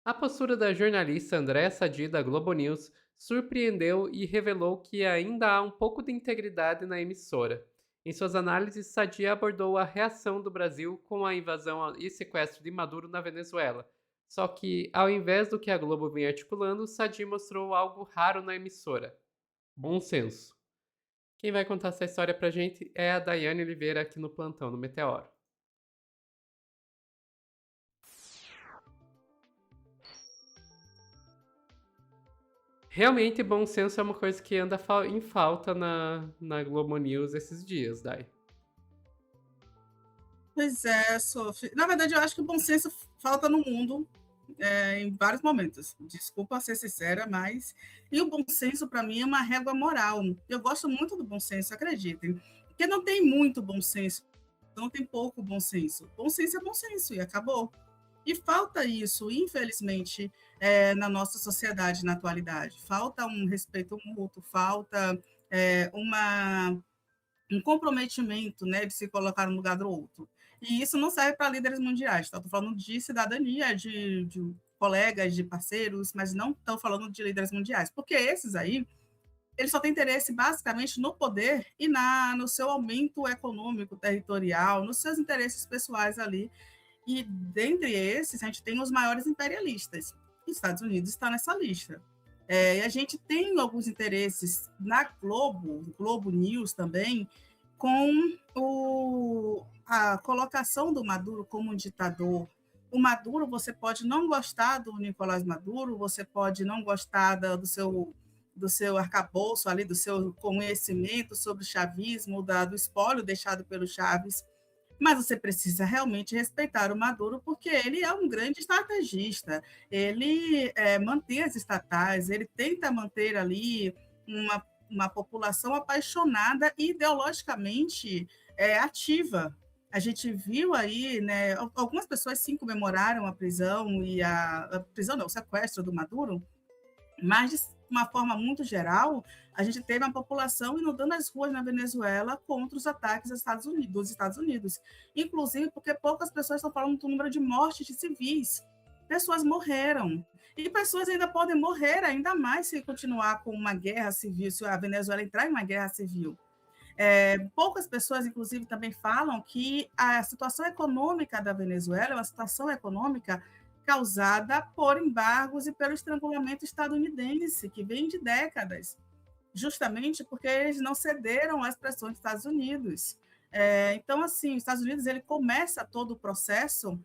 A postura da jornalista Andréa Sadi da Globo News surpreendeu e revelou que ainda há um pouco de integridade na emissora. Em suas análises, Sadi abordou a reação do Brasil com a invasão e sequestro de Maduro na Venezuela. Só que, ao invés do que a Globo vem articulando, Sadi mostrou algo raro na emissora: bom senso. Quem vai contar essa história pra gente é a Daiane Oliveira aqui no Plantão, no Meteoro. Realmente, bom senso é uma coisa que anda em falta na Globo News esses dias, Dai. Pois é, Sophie. Na verdade, eu acho que o bom senso falta no mundo em vários momentos. Desculpa ser sincera, mas. E o bom senso, para mim, é uma régua moral. Eu gosto muito do bom senso, acreditem. Porque não tem muito bom senso, não tem pouco bom senso. Bom senso é bom senso e acabou. E falta isso, infelizmente, na nossa sociedade na atualidade. Falta um respeito mútuo, falta um comprometimento, né, de se colocar no lugar do outro. E isso não serve para líderes mundiais, tá? Estou falando de cidadania, de colegas, de parceiros, mas não estou falando de líderes mundiais, porque esses aí, eles só têm interesse basicamente no poder e no seu aumento econômico, territorial, nos seus interesses pessoais ali. E dentre esses, a gente tem os maiores imperialistas. Os Estados Unidos está nessa lista. E a gente tem alguns interesses na Globo News também, com a colocação do Maduro como um ditador. O Maduro, você pode não gostar do Nicolás Maduro, você pode não gostar do seu arcabouço ali, do seu conhecimento sobre o chavismo, do espólio deixado pelo Chaves, mas você precisa realmente respeitar o Maduro, porque ele é um grande estrategista, ele mantém as estatais, ele tenta manter ali uma população apaixonada e ideologicamente ativa. A gente viu aí, né, algumas pessoas sim comemoraram a prisão e a prisão não, o sequestro do Maduro, mas de uma forma muito geral, a gente teve uma população inundando as ruas na Venezuela contra os ataques dos Estados Unidos. Inclusive porque poucas pessoas estão falando do número de mortes de civis. Pessoas morreram. E pessoas ainda podem morrer ainda mais se continuar com uma guerra civil, se a Venezuela entrar em uma guerra civil. Poucas pessoas, inclusive, também falam que a situação econômica da Venezuela é uma situação econômica causada por embargos e pelo estrangulamento estadunidense, que vem de décadas, justamente porque eles não cederam às pressões dos Estados Unidos. Então, assim, os Estados Unidos ele começa todo o processo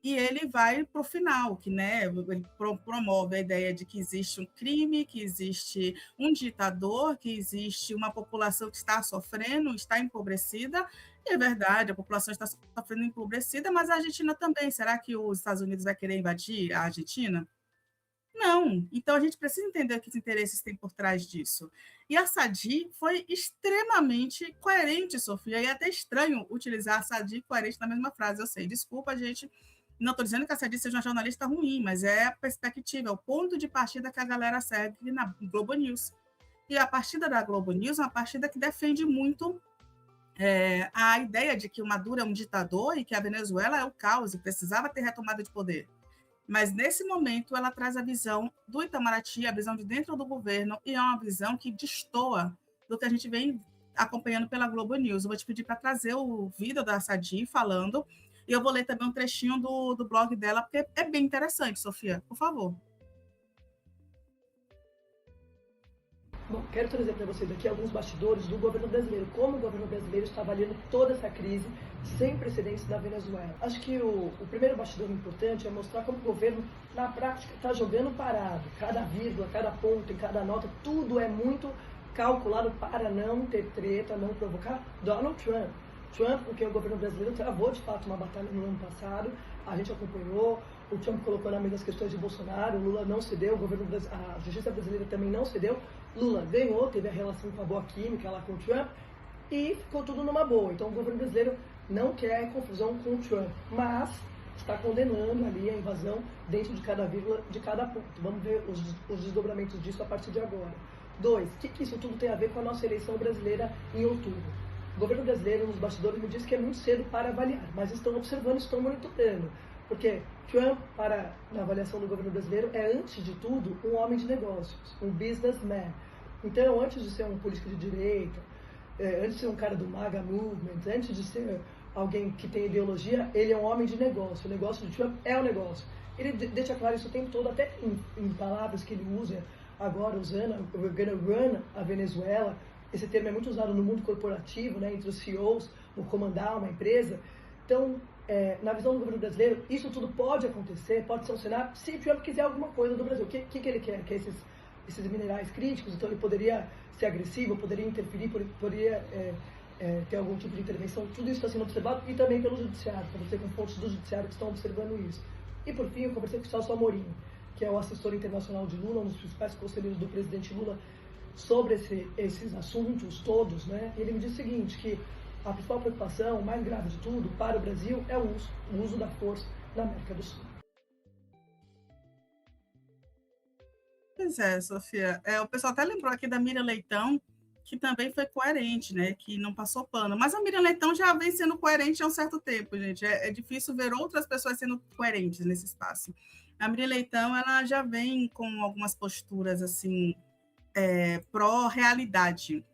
e ele vai para o final, que né, ele promove a ideia de que existe um crime, que existe um ditador, que existe uma população que está sofrendo, está empobrecida. E é verdade, a população está sofrendo empobrecida, mas a Argentina também. Será que os Estados Unidos vai querer invadir a Argentina? Não. Então a gente precisa entender que interesses tem por trás disso. E a Sadi foi extremamente coerente, Sofia, e é até estranho utilizar a Sadi coerente na mesma frase. Eu sei, desculpa, gente, não estou dizendo que a Sadi seja uma jornalista ruim, mas é a perspectiva, é o ponto de partida que a galera segue na Globo News. E a partida da Globo News é uma partida que defende muito a ideia de que o Maduro é um ditador e que a Venezuela é o caos e precisava ter retomada de poder. Mas, nesse momento, ela traz a visão do Itamaraty, a visão de dentro do governo, e é uma visão que destoa do que a gente vem acompanhando pela Globo News. Eu vou te pedir para trazer o vídeo da Sadi falando, e eu vou ler também um trechinho do blog dela, porque é bem interessante, Sofia, por favor. Bom, quero trazer para vocês aqui alguns bastidores do governo brasileiro, como o governo brasileiro está avaliando toda essa crise sem precedentes da Venezuela. Acho que o primeiro bastidor importante é mostrar como o governo, na prática, está jogando parado. Cada vírgula, cada ponto, em cada nota, tudo é muito calculado para não ter treta, não provocar Donald Trump. Trump, porque o governo brasileiro travou de fato uma batalha no ano passado, a gente acompanhou, o Trump colocou na mesa as questões de Bolsonaro, o Lula não cedeu, a justiça brasileira também não cedeu, Lula ganhou, teve a relação com a boa química lá com o Trump e ficou tudo numa boa. Então o governo brasileiro não quer confusão com o Trump, mas está condenando ali a invasão dentro de cada vírgula, de cada ponto. Vamos ver os desdobramentos disso a partir de agora. 2. O que isso tudo tem a ver com a nossa eleição brasileira em outubro? O governo brasileiro, nos bastidores, me diz que é muito cedo para avaliar, mas estão observando, estão monitorando. Porque Trump, na avaliação do governo brasileiro, é, antes de tudo, um homem de negócios, um businessman. Então, antes de ser um político de direita, antes de ser um cara do MAGA Movement, antes de ser alguém que tem ideologia, ele é um homem de negócio. O negócio de Trump é o negócio. Ele deixa claro isso o tempo todo, até em palavras que ele usa agora, usando "we're gonna run a Venezuela". Esse termo é muito usado no mundo corporativo, né, entre os CEOs, no comandar uma empresa. Então, na visão do governo brasileiro, isso tudo pode acontecer, pode ser um cenário, se Trump quiser alguma coisa do Brasil. O que ele quer? Quer esses minerais críticos, então ele poderia ser agressivo, poderia interferir, poderia ter algum tipo de intervenção. Tudo isso está sendo observado, e também pelo judiciário, conversei com fontes do judiciário que estão observando isso. E por fim, eu conversei com o Celso Amorim, que é o assessor internacional de Lula, um dos principais conselheiros do presidente Lula, sobre esses assuntos todos, né? E ele me disse o seguinte, que a principal preocupação, o mais grave de tudo, para o Brasil, é o uso da força na América do Sul. Pois é, Sofia. O pessoal até lembrou aqui da Miriam Leitão, que também foi coerente, né? Que não passou pano. Mas a Miriam Leitão já vem sendo coerente há um certo tempo, gente. É difícil ver outras pessoas sendo coerentes nesse espaço. A Miriam Leitão, ela já vem com algumas posturas, assim, pró-realidade.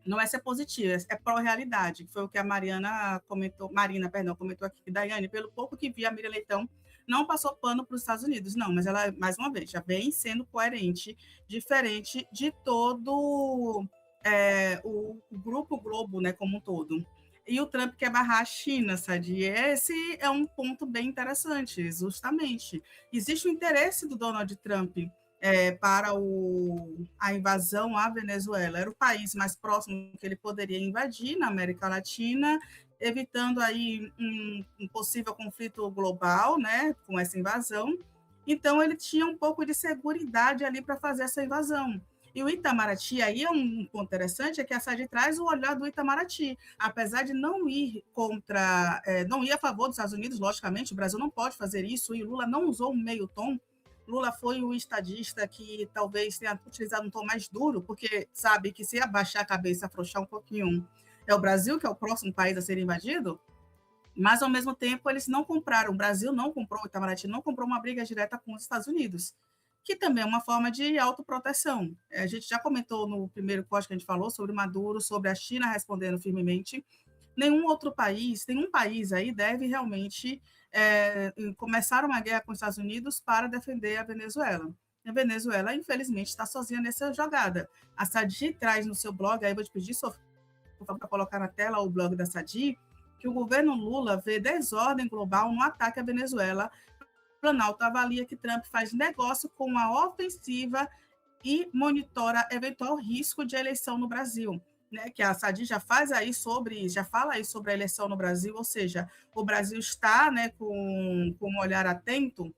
Não é ser positiva, é pró-realidade, que foi o que a Marina comentou aqui, Daiane, pelo pouco que vi, a Miriam Leitão não passou pano para os Estados Unidos, não, mas ela, mais uma vez, já vem sendo coerente, diferente de todo o Grupo Globo, né, como um todo. E o Trump quer barrar a China, Sadi. Esse é um ponto bem interessante, justamente. Existe o interesse do Donald Trump para a invasão à Venezuela. Era o país mais próximo que ele poderia invadir na América Latina, evitando aí um possível conflito global, né, com essa invasão. Então, ele tinha um pouco de seguridade ali para fazer essa invasão. E o Itamaraty, aí é um ponto interessante, é que a SAD traz o olhar do Itamaraty, apesar de não ir não ir a favor dos Estados Unidos, logicamente, o Brasil não pode fazer isso, e Lula não usou um meio tom. Lula foi o estadista que talvez tenha utilizado um tom mais duro, porque sabe que se abaixar a cabeça, afrouxar um pouquinho, é o Brasil que é o próximo país a ser invadido, mas, ao mesmo tempo, eles não compraram, o Brasil não comprou, o Itamaraty não comprou uma briga direta com os Estados Unidos, que também é uma forma de autoproteção. A gente já comentou no primeiro post que a gente falou sobre Maduro, sobre a China respondendo firmemente. Nenhum país aí deve realmente começar uma guerra com os Estados Unidos para defender a Venezuela. A Venezuela, infelizmente, está sozinha nessa jogada. A Sadi traz no seu blog, aí vou te pedir, Sofia, por favor, para colocar na tela o blog da Sadi, que o governo Lula vê desordem global no ataque à Venezuela. O Planalto avalia que Trump faz negócio com a ofensiva e monitora eventual risco de eleição no Brasil. Né, que a Sadi já fala aí sobre a eleição no Brasil, ou seja, o Brasil está, né, com um olhar atento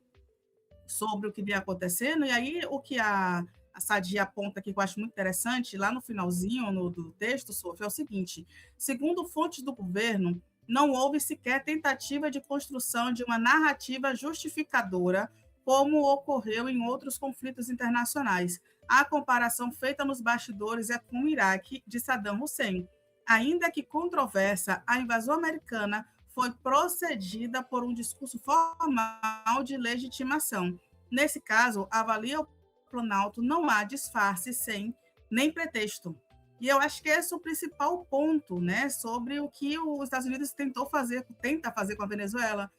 sobre o que vem acontecendo, e aí o que a Sadi aponta aqui, que eu acho muito interessante, lá no finalzinho do texto, Sofia, é o seguinte: segundo fontes do governo, não houve sequer tentativa de construção de uma narrativa justificadora, como ocorreu em outros conflitos internacionais. A comparação feita nos bastidores é com o Iraque de Saddam Hussein. Ainda que controversa, a invasão americana foi procedida por um discurso formal de legitimação. Nesse caso, avalia o Planalto, não há disfarce sem nem pretexto. E eu acho que esse é o principal ponto, né, sobre o que os Estados Unidos tenta fazer com a Venezuela.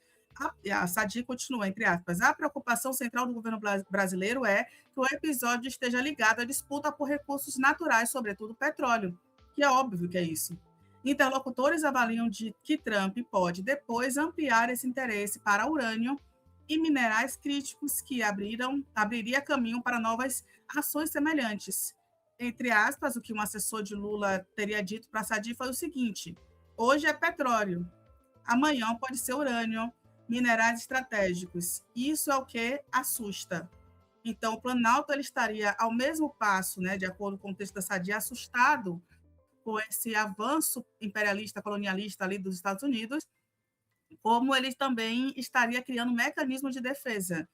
A Sadi continua, entre aspas, a preocupação central do governo brasileiro é que o episódio esteja ligado à disputa por recursos naturais, sobretudo petróleo, que é óbvio que é isso. Interlocutores avaliam que Trump pode depois ampliar esse interesse para urânio e minerais críticos que abriria caminho para novas ações semelhantes. Entre aspas, o que um assessor de Lula teria dito para a Sadi foi o seguinte: hoje é petróleo, amanhã pode ser urânio, minerais estratégicos. Isso é o que assusta. Então, o Planalto ele estaria ao mesmo passo, né, de acordo com o texto da Sadi, assustado com esse avanço imperialista, colonialista ali dos Estados Unidos, como ele também estaria criando mecanismos de defesa.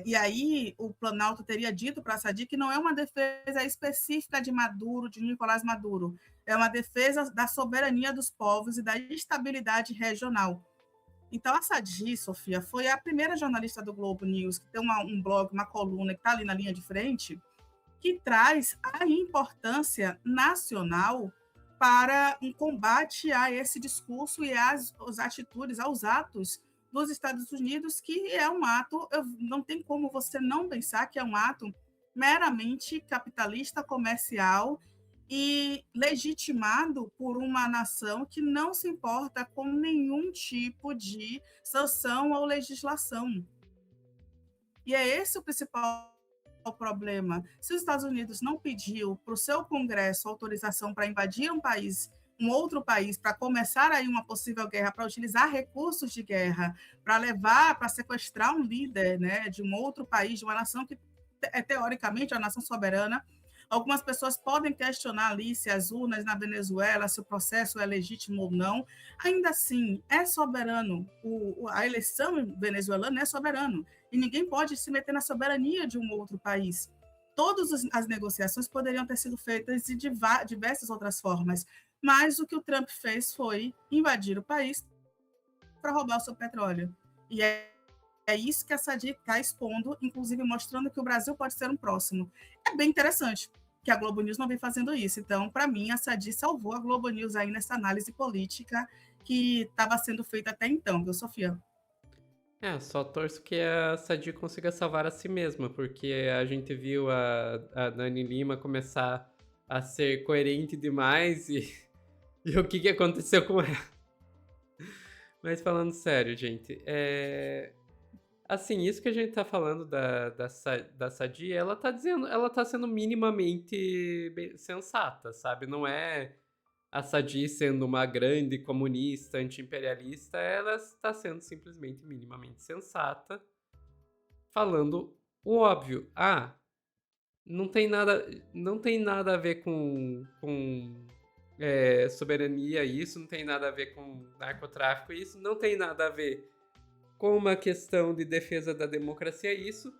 E aí o Planalto teria dito para a Sadi que não é uma defesa específica de Maduro, de Nicolás Maduro, é uma defesa da soberania dos povos e da estabilidade regional. Então, a Sadi, Sofia, foi a primeira jornalista do Globo News, que tem um blog, uma coluna que está ali na linha de frente, que traz a importância nacional para um combate a esse discurso e às atitudes, aos atos dos Estados Unidos, que é um ato, não tem como você não pensar que é um ato meramente capitalista, comercial e legitimado por uma nação que não se importa com nenhum tipo de sanção ou legislação. E é esse o principal problema. Se os Estados Unidos não pediu para o seu Congresso autorização para invadir um outro país, para começar aí uma possível guerra, para utilizar recursos de guerra, para levar, para sequestrar um líder, né, de um outro país, de uma nação que é teoricamente uma nação soberana. Algumas pessoas podem questionar ali se as urnas na Venezuela, se o processo é legítimo ou não. Ainda assim, é soberano. A eleição venezuelana é soberano. E ninguém pode se meter na soberania de um outro país. Todas as negociações poderiam ter sido feitas de diversas outras formas. Mas o que o Trump fez foi invadir o país para roubar o seu petróleo. E é isso que a Sadi está expondo, inclusive mostrando que o Brasil pode ser um próximo. É bem interessante que a Globo News não vem fazendo isso. Então, para mim, a Sadi salvou a Globo News aí nessa análise política que estava sendo feita até então, viu, Sofia? Só torço que a Sadi consiga salvar a si mesma, porque a gente viu a Dani Lima começar a ser coerente demais e o que aconteceu com ela. Mas falando sério, gente, assim, isso que a gente tá falando da Sadi, ela tá sendo minimamente sensata, sabe? Não é a Sadi sendo uma grande comunista, anti-imperialista, ela está sendo simplesmente minimamente sensata, falando o óbvio. Não tem nada a ver com soberania isso, não tem nada a ver com narcotráfico isso, não tem nada a ver com uma questão de defesa da democracia isso,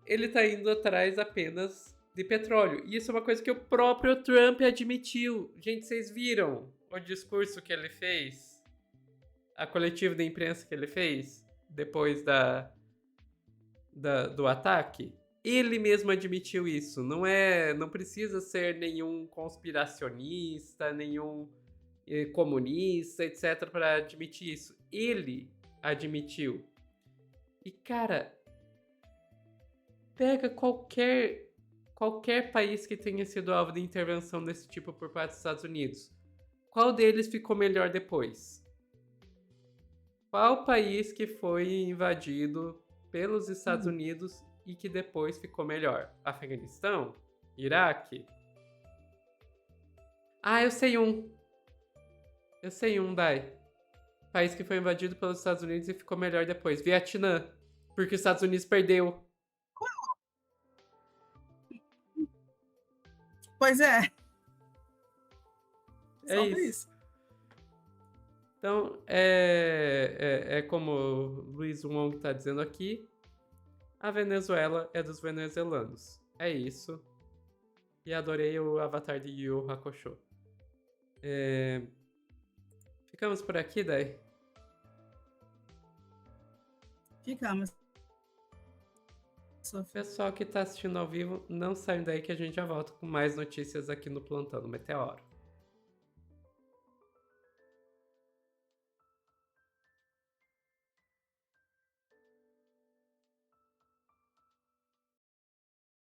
ele tá indo atrás apenas de petróleo. E isso é uma coisa que o próprio Trump admitiu. Gente, vocês viram o discurso que ele fez? A coletiva de imprensa que ele fez depois do ataque? Ele mesmo admitiu isso. Não precisa ser nenhum conspiracionista, nenhum comunista, etc, para admitir isso. Ele admitiu. E, cara, pega qualquer país que tenha sido alvo de intervenção desse tipo por parte dos Estados Unidos. Qual deles ficou melhor depois? Qual país que foi invadido pelos Estados Unidos e que depois ficou melhor? Afeganistão? Iraque? Eu sei um. Dai. País que foi invadido pelos Estados Unidos e ficou melhor depois. Vietnã. Porque os Estados Unidos perdeu. Pois é. É Só isso. isso. Então, é como o Luiz Wong está dizendo aqui, a Venezuela é dos venezuelanos. É isso. E adorei o avatar de Yu Yu Hakusho. Ficamos por aqui, Dai? Ficamos. Pessoal que está assistindo ao vivo, não saiam daí que a gente já volta com mais notícias aqui no Plantão do Meteoro.